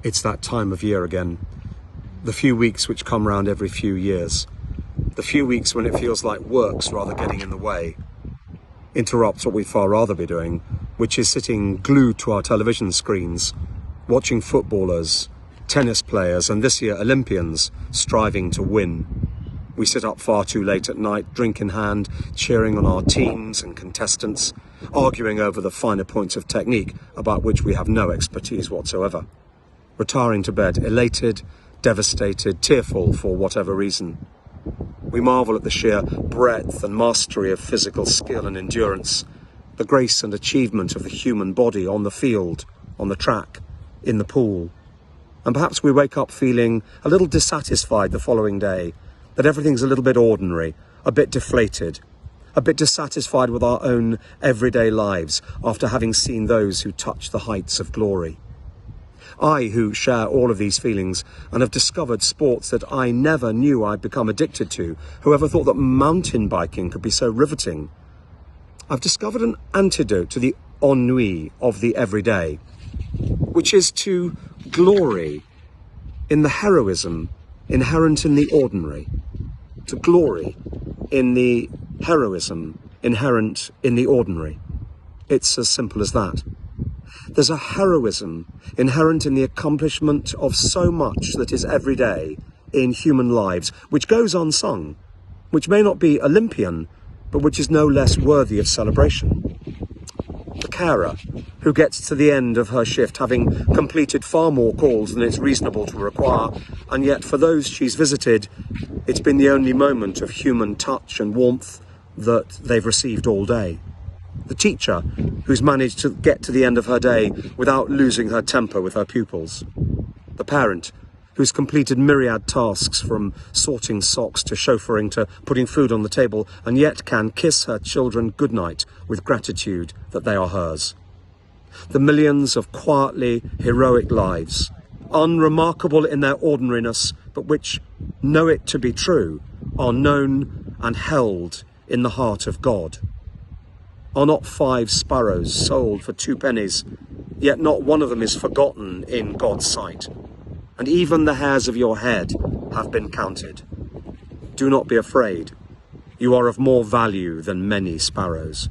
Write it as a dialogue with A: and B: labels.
A: It's that time of year again. The few weeks which come round every few years. The few weeks when it feels like work's rather getting in the way. Interrupts what we'd far rather be doing, which is sitting glued to our television screens, watching footballers, tennis players, and this year Olympians striving to win. We sit up far too late at night, drink in hand, cheering on our teams and contestants, arguing over the finer points of technique about which we have no expertise whatsoever. Retiring to bed, elated, devastated, tearful for whatever reason. We marvel at the sheer breadth and mastery of physical skill and endurance, the grace and achievement of the human body on the field, on the track, in the pool. And perhaps we wake up feeling a little dissatisfied the following day, that everything's a little bit ordinary, a bit deflated, a bit dissatisfied with our own everyday lives after having seen those who touch the heights of glory. I, who share all of these feelings and have discovered sports that I never knew I'd become addicted to, whoever thought that mountain biking could be so riveting? I've discovered an antidote to the ennui of the everyday, which is to glory in the heroism inherent in the ordinary, to glory in the heroism inherent in the ordinary. It's as simple as that. There's a heroism inherent in the accomplishment of so much that is everyday in human lives, which goes unsung, which may not be Olympian, but which is no less worthy of celebration. The carer who gets to the end of her shift having completed far more calls than it's reasonable to require, and yet for those she's visited, it's been the only moment of human touch and warmth that they've received all day. The teacher who's managed to get to the end of her day without losing her temper with her pupils. The parent who's completed myriad tasks from sorting socks to chauffeuring to putting food on the table and yet can kiss her children goodnight with gratitude that they are hers. The millions of quietly heroic lives, unremarkable in their ordinariness, but which know it to be true, are known and held in the heart of God. Are not 5 sparrows sold for 2 pennies, yet not one of them is forgotten in God's sight. And even the hairs of your head have been counted. Do not be afraid. You are of more value than many sparrows.